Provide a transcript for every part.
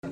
Mr.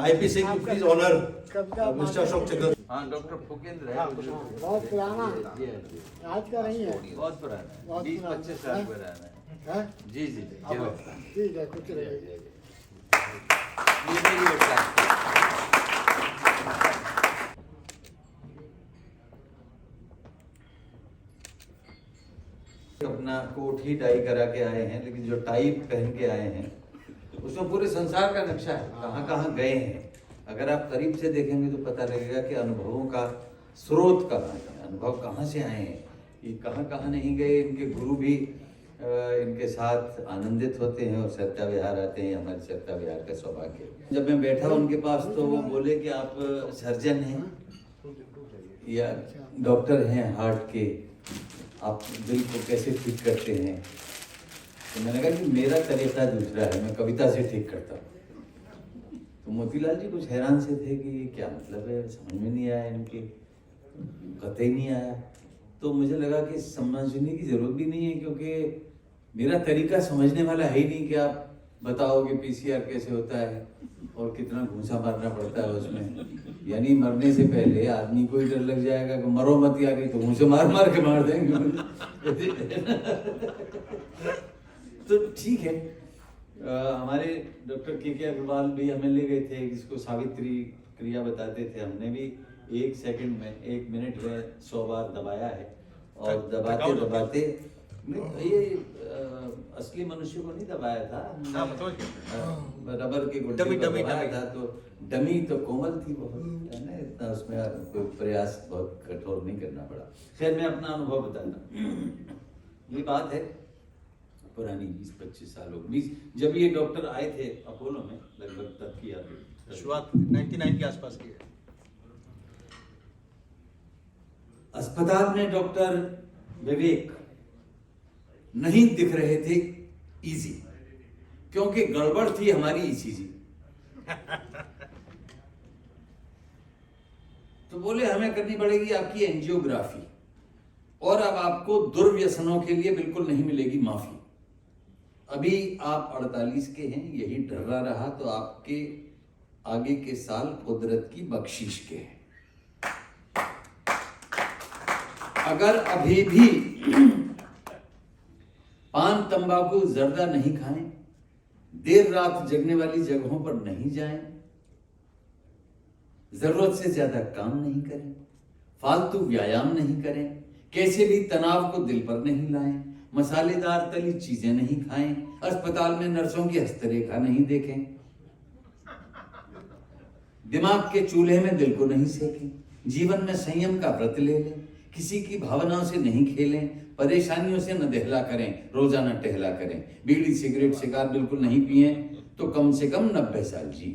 IP Singh, please honor Mr. Ashok Chakra. हाँ doctor फुकेंद्र है। बहुत पुराना आज का नहीं है, बहुत पुराना, 20-25 साल पुराना है। जी जी जी ठीक है, कुछ नहीं। ये मेरी औकात है। अपना कोट ही टाई करा के आए हैं, लेकिन जो टाई पहन के आए हैं उसमें पूरे संसार का नक्शा है, कहाँ कहाँ गए हैं। अगर आप करीब से देखेंगे तो पता लगेगा कि अनुभवों का स्रोत कहाँ है, अनुभव कहाँ से आए हैं, ये कहाँ कहाँ नहीं गए। इनके गुरु भी इनके साथ आनंदित होते हैं और सत्या विहार आते हैं। हमारे सत्या विहार का सौभाग्य। जब मैं बैठा उनके पास तो वो बोले कि आप सर्जन हैं या डॉक्टर हैं हार्ट के, आप दिल को कैसे ठीक करते हैं। तो मैंने कहा कि मेरा तरीका दूसरा है, मैं कविता से ठीक करता हूँ। तो मोतीलाल जी कुछ हैरान से थे कि ये क्या मतलब है, समझ में नहीं आया, इनके कतई नहीं आया। तो मुझे लगा कि समझने की जरूरत भी नहीं है, क्योंकि मेरा तरीका समझने वाला है ही नहीं कि आप बताओ कि PCR कैसे होता है और कितना घूंसा मारना पड़ता है उसमें। यानी मरने से पहले आदमी को ही डर लग जाएगा कि मरो मत यार, तो घूंसे मार मार के मार देंगे। तो ठीक है। हमारे डॉक्टर के अग्रवाल भी हमें ले गए थे, जिसको सावित्री क्रिया बताते थे। हमने भी 1 सेकंड में 1 मिनट में 100 बार दबाया है। और दबाते दबाते ये असली मनुष्य को नहीं दबाया था, रबर के गुड्डे को दबाया था। तो डमी तो कोमल थी बहुत, है ना, इतना उसमें कोई प्रयास बहुत कठोर नहीं करना पड़ा। खैर मैं अपना अनुभव बताता। ये बात है पुरानी 20-25 साल हो गई, जब ये डॉक्टर आए थे अपोलो में, लगभग तब किया शुरुआत 99 के आसपास की है। अस्पताल में डॉक्टर विवेक नहीं दिख रहे थे इजी, क्योंकि गड़बड़ थी हमारी ECG। तो बोले हमें करनी पड़ेगी आपकी एंजियोग्राफी, और अब आपको दुर्व्यसनों के लिए बिल्कुल नहीं मिलेगी माफी। अभी आप 48 के हैं, यही डर्रा रहा तो आपके आगे के साल कुदरत की बख्शिश के हैं। अगर अभी भी पान तंबाकू जर्दा नहीं खाएं, देर रात जगने वाली जगहों पर नहीं जाएं, जरूरत से ज्यादा काम नहीं करें, फालतू व्यायाम नहीं करें, कैसे भी तनाव को दिल पर नहीं लाएं, मसालेदार तली चीजें नहीं खाएं, अस्पताल में नर्सों की हस्तरेखा नहीं देखें, दिमाग के चूल्हे में दिल को नहीं सेकें, जीवन में संयम का व्रत ले लें, किसी की भावनाओं से नहीं खेलें, परेशानियों से न दहला करें, रोजाना टहला करें, बीड़ी सिगरेट शिकार बिल्कुल नहीं पिए तो कम से कम 90 साल जी।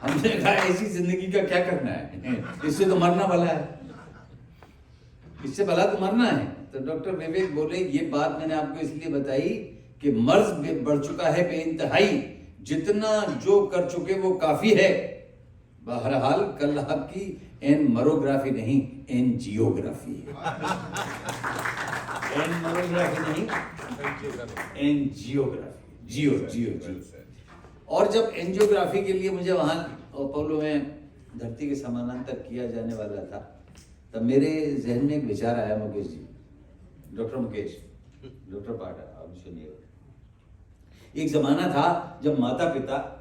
हमने कहा ऐसी जिंदगी का क्या करना है, इससे तो मरना भला है, इससे भला तो मरना है। तो डॉक्टर विवेक बोले ये बात मैंने आपको इसलिए बताई कि मर्ज बढ़ चुका है बेइंतहाई, जितना जो कर चुके वो काफी है। बहरहाल कल आपकी एनमरोग्राफी नहीं एनजियोग्राफी है। एनमरोग्राफी नहीं एनजियोग्राफी, जियो जियो जियो। और जब एंजियोग्राफी के लिए मुझे वहां अपोलो में धरती के समानांतर किया जाने वाला था, तब मेरे जहन में एक विचार आया, मुकेश जी, डॉक्टर मुकेश, डॉक्टर पाठक, आप सुनिए। एक जमाना था जब माता पिता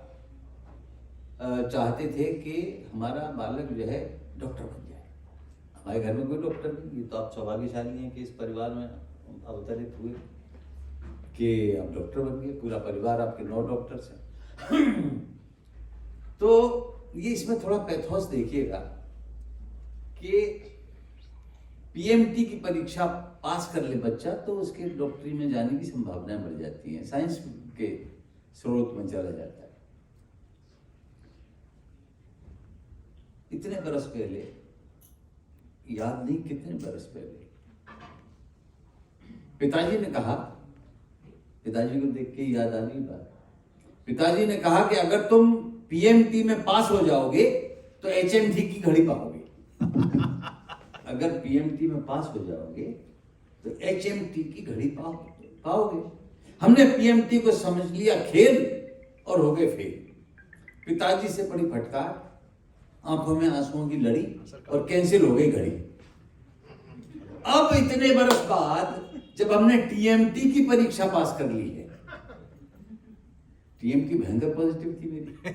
चाहते थे कि हमारा बालक जो है डॉक्टर बन जाए। हमारे घर में कोई डॉक्टर नहीं, ये तो आप सौभाग्यशाली हैं कि इस परिवार में अवतरित हुए कि आप डॉक्टर बन गए, पूरा परिवार आपके 9 डॉक्टर्स हैं। तो ये इसमें थोड़ा पैथोस देखिएगा कि PMT की परीक्षा पास कर ले बच्चा तो उसके डॉक्टरी में जाने की संभावनाएं बढ़ जाती हैं, साइंस के स्रोत में चला जाता है। इतने बरस पहले, याद नहीं कितने बरस पहले, पिताजी ने कहा, पिताजी को देख के याद आ गई बात, पिताजी ने कहा कि अगर तुम PMT में पास हो जाओगे तो HMT की घड़ी पाओगे। अगर पीएमटी में पास हो जाओगे तो एचएमटी की घड़ी पाओगे। हमने पीएमटी को समझ लिया खेल और हो गए फेल। पिताजी से पड़ी फटकार, आंखों में आंसुओं की लड़ी और कैंसिल हो गई घड़ी। अब इतने बरस बाद जब हमने टीएमटी की परीक्षा पास कर ली है, टीएमटी भयंकर पॉजिटिव थी मेरी,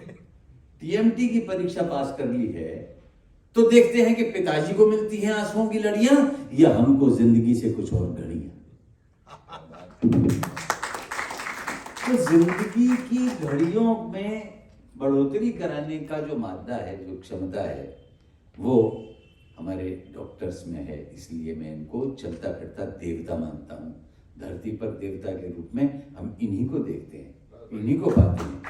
टीएमटी की परीक्षा पास कर ली है, तो देखते हैं कि पिताजी को मिलती हैं आंसुओं की लड़ियां या हमको जिंदगी से कुछ और घड़ियां। तो जिंदगी की घड़ियों में बढ़ोतरी कराने का जो मादा है, जो क्षमता है, वो हमारे डॉक्टर्स में है। इसलिए मैं इनको चलता फिरता देवता मानता हूँ। धरती पर देवता के रूप में हम इन्हीं को देखते हैं, इन्हीं को पाते हैं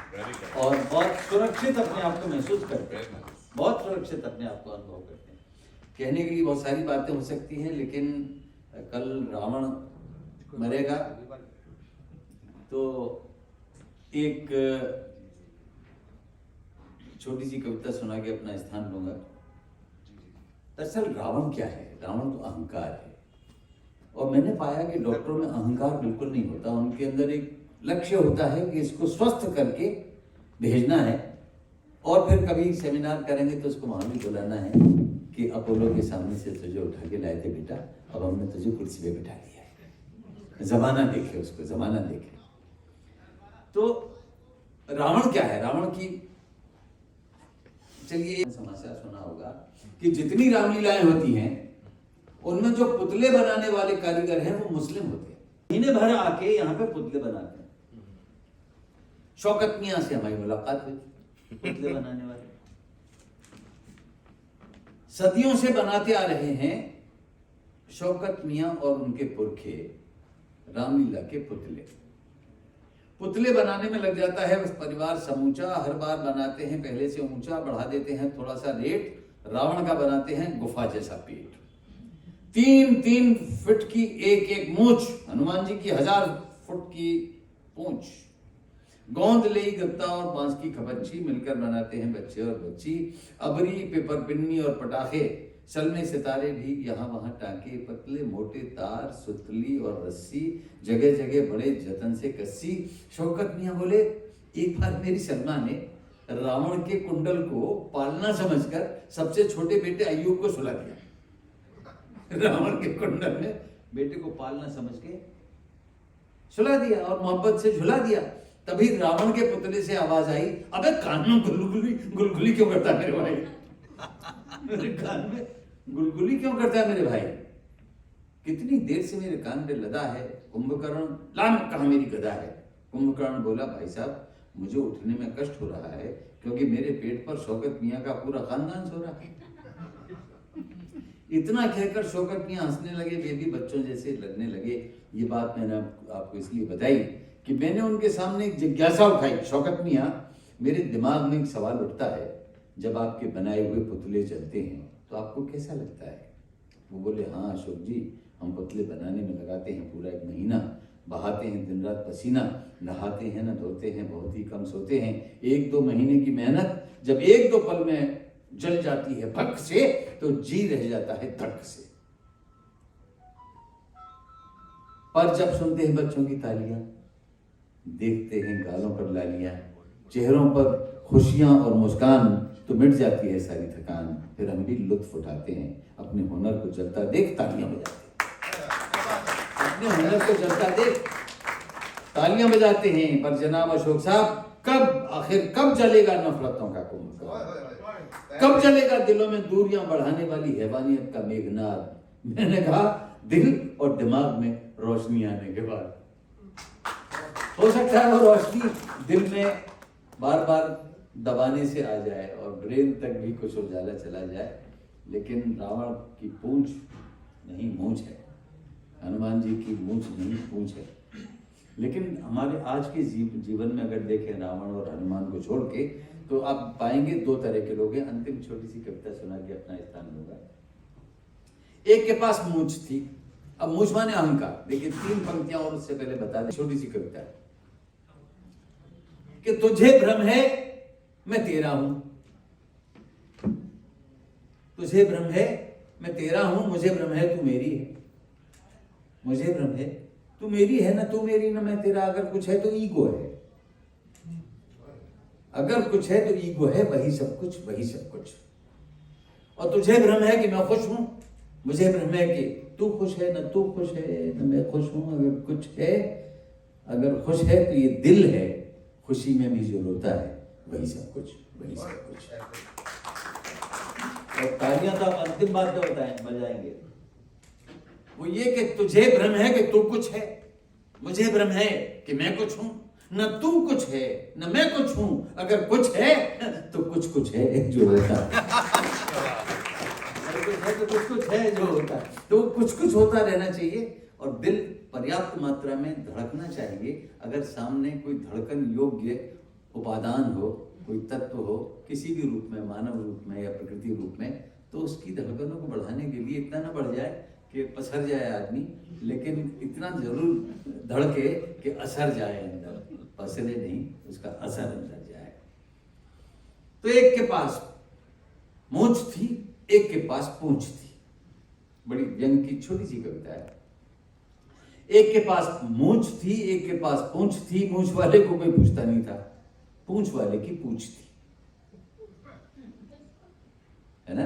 और बहुत सुरक्षित अपने आप को महसूस करते हैं, बहुत सुरक्षित अपने आप को अनुभव करते हैं। कहने के लिए बहुत सारी बातें हो सकती हैं, लेकिन कल रावण मरेगा तो एक छोटी सी कविता सुना के अपना स्थान लूंगा। दरअसल रावण क्या है? रावण तो अहंकार है। और मैंने पाया कि डॉक्टरों में अहंकार बिल्कुल नहीं होता। उनके अंदर एक लक्ष्य होता है कि इसको स्वस्थ करके भेजना है, और फिर कभी सेमिनार करेंगे तो उसको वहां भी बुलाना है कि अपोलो के सामने से तुझे उठा के लाए थे बेटा, अब हमने तुझे कुर्सी पे बिठा दिया है। जमाना देखे उसको, जमाना देखे। तो रावण क्या है? रावण की, चलिए समस्या सुना होगा कि जितनी रामलीलाएं होती हैं उनमें जो पुतले बनाने वाले कारीगर हैं वो मुस्लिम होते हैं। महीने भर आके यहाँ पे पुतले बनाते हैं। शौकत मियां से हमारी मुलाकात हुई, पुतले बनाने वाले सदियों से बनाते आ रहे हैं। शौकत मियां और उनके पुरखे रामलीला के पुतले बनाने में लग जाता है बस परिवार समूचा। हर बार बनाते हैं पहले से ऊंचा, बढ़ा देते हैं थोड़ा सा रेट। रावण का बनाते हैं गुफा जैसा पेट, 3-3 फुट की एक एक मूंछ, हनुमान जी की 1000 फुट की पूंछ, गोंद लेई गत्ता और बांस की खपच्ची, मिलकर बनाते हैं बच्चे और बच्ची। अबरी पेपर पिन्नी और पटाखे, सलमे सितारे भी यहाँ वहां टाके, पतले मोटे तार, सुतली और रस्सी, जगह जगह बड़े जतन से कस्सी। शौकत मियां बोले, एक बार मेरी सलमा ने रावण के कुंडल को पालना समझकर सबसे छोटे बेटे अय्यूब को सुला दिया। रावण के कुंडल में बेटे को पालना समझ के सुला दिया और मोहब्बत से झुला दिया। तभी रावण के पुतले से आवाज आई, अबे कान में गुलगुली गुलगुली क्यों करता है मेरे भाई? मेरे कान में गुलगुली क्यों करता है मेरे भाई? कितनी देर से मेरे कान पे लदा है। कुंभकर्ण, लाम कहाँ मेरी गदा है? कुंभकर्ण बोला, भाई साहब मुझे उठने में कष्ट हो रहा है क्योंकि मेरे पेट पर शौकत मियां का पूरा खानदान सो रहा है। इतना कहकर शौकत मियां हंसने लगे, बेबी बच्चों जैसे लगने लगे। ये बात मैंने आपको इसलिए बताई कि मैंने उनके सामने एक जिज्ञासा उठाई। शौकत मियां, मेरे दिमाग में एक सवाल उठता है, जब आपके बनाए हुए पुतले चलते हैं तो आपको कैसा लगता है? वो बोले, हाँ अशोक जी, हम पुतले बनाने में लगाते हैं पूरा 1 महीना, बहाते हैं दिन रात पसीना, नहाते हैं न धोते हैं, बहुत ही कम सोते हैं। 1-2 महीने की मेहनत जब 1-2 पल में जल जाती है भक से, तो जी रह जाता है धक से। पर जब सुनते हैं बच्चों की तालियां, देखते हैं गालों पर लालियां, चेहरों पर खुशियां और मुस्कान, तो मिट जाती है सारी थकान। फिर हम भी लुत्फ उठाते हैं, अपने हुनर को जलता देख तालियां बजाते हैं। अपने हुनर को जलता देख तालियां बजाते हैं। पर जनाब अशोक साहब, आखिर कब जलेगा नफरतों का कुंभ? कब जलेगा दिलों में दूरियां बढ़ाने वाली हैवानियत का मेघनाद? मैंने कहा, दिल और दिमाग में रोशनी आने के बाद। हो सकता है वो रोशनी दिल में बार बार दबाने से आ जाए और ब्रेन तक भी कुछ उजाला चला जाए, लेकिन रावण की पूंछ नहीं मूंछ है, हनुमान जी की मूंछ नहीं पूंछ है। लेकिन हमारे आज के जीवन में अगर देखें रावण और हनुमान को छोड़ के, तो आप पाएंगे 2 तरह के लोग हैं। अंतिम छोटी सी कविता सुना के अपना स्थान लूंगा। एक के पास मूंछ थी। अब मूंछ माने अहंकार। देखिए 3 पंक्तियां और उससे पहले बता दें, छोटी सी कविता है कि तुझे भ्रम है मैं तेरा हूं, तुझे भ्रम है मैं तेरा हूं, मुझे भ्रम है तू मेरी है, मुझे भ्रम है तू मेरी है, ना तू मेरी ना मैं तेरा। अगर कुछ है तो ईगो है, अगर कुछ है तो ईगो है, वही सब कुछ, वही सब कुछ। और तुझे भ्रम है कि मैं खुश हूं, मुझे भ्रम है कि तू खुश है, ना तू खुश है ना मैं खुश हूं। अगर कुछ है, अगर खुश है तो ये दिल है, खुशी में भी जो रोता है वही सब कुछ, वही सब कुछ। और तालियां तो आप अंतिम बात तो बजाएंगे, वो ये कि तुझे भ्रम है कि तू कुछ है, मुझे भ्रम है कि मैं कुछ हूं। न तू कुछ है न मैं कुछ हूं, अगर कुछ है तो कुछ है जो होता है। अगर कुछ है तो कुछ है जो होता है, तो कुछ होता रहना चाहिए। और दिल पर्याप्त मात्रा में धड़कना चाहिए। अगर सामने कोई धड़कन योग्य उपादान हो, कोई तत्व हो, किसी भी रूप में, मानव रूप में या प्रकृति रूप में, तो उसकी धड़कनों को बढ़ाने के लिए इतना ना बढ़ जाए कि पसर जाए आदमी, लेकिन इतना जरूर धड़के कि असर जाए अंदर, पसरे नहीं, उसका असर अंदर जाए। तो एक के पास मूंछ थी, एक के पास पूंछ थी। बड़ी व्यंग की छोटी सी कविता है। एक के पास मूंछ थी, एक के पास पूंछ थी, मूंछ वाले को कोई पूछता नहीं था, पूंछ वाले की पूंछ थी, है ना।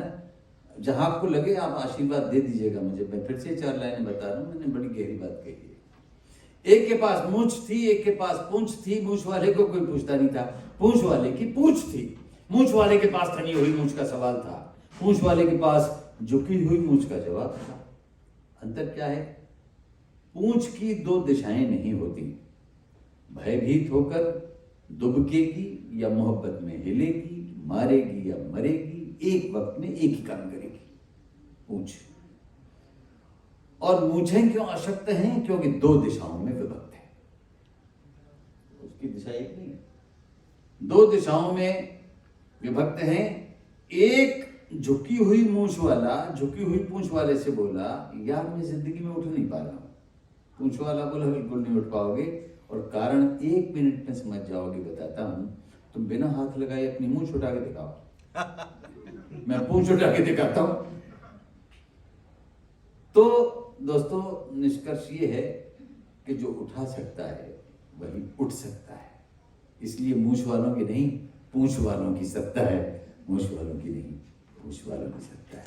जहां आपको लगे आप आशीर्वाद दे दीजिएगा मुझे, मैं फिर से 4 लाइनें बता रहा हूं, मैंने बड़ी गहरी बात कही है। एक के पास मूंछ थी, एक के पास पूंछ थी, मूंछ वाले को कोई पूछता नहीं था, पूंछ वाले की पूंछ थी। मूंछ वाले के पास थनी हुई मूंछ का सवाल था, पूंछ वाले के पास झुकी हुई मूंछ का जवाब था। अंतर क्या है? पूंछ की 2 दिशाएं नहीं होती, भयभीत होकर दुबकेगी या मोहब्बत में हिलेगी, मारेगी या मरेगी, एक वक्त में एक ही काम करेगी पूंछ। और मूंछें क्यों अशक्त हैं? क्योंकि 2 दिशाओं में विभक्त है, उसकी दिशा एक नहीं है, 2 दिशाओं में विभक्त हैं। एक झुकी हुई मूंछ वाला झुकी हुई पूंछ वाले से बोला, यार मैं जिंदगी में उठ नहीं पा रहा हूं। पूंछ वाला बोला, बिल्कुल नहीं उठ पाओगे, और कारण 1 मिनट में समझ जाओगे, बताता हूं। तुम बिना हाथ लगाए अपनी मूंछ उठा के दिखाओ, मैं पूंछ उठा के दिखाता हूं। तो दोस्तों, निष्कर्ष ये है कि जो उठा सकता है वही उठ सकता है। इसलिए मूंछ वालों की नहीं, पूंछ वालों की सत्ता है, मूंछ वालों की नहीं, पूंछ वालों की सत्ता है।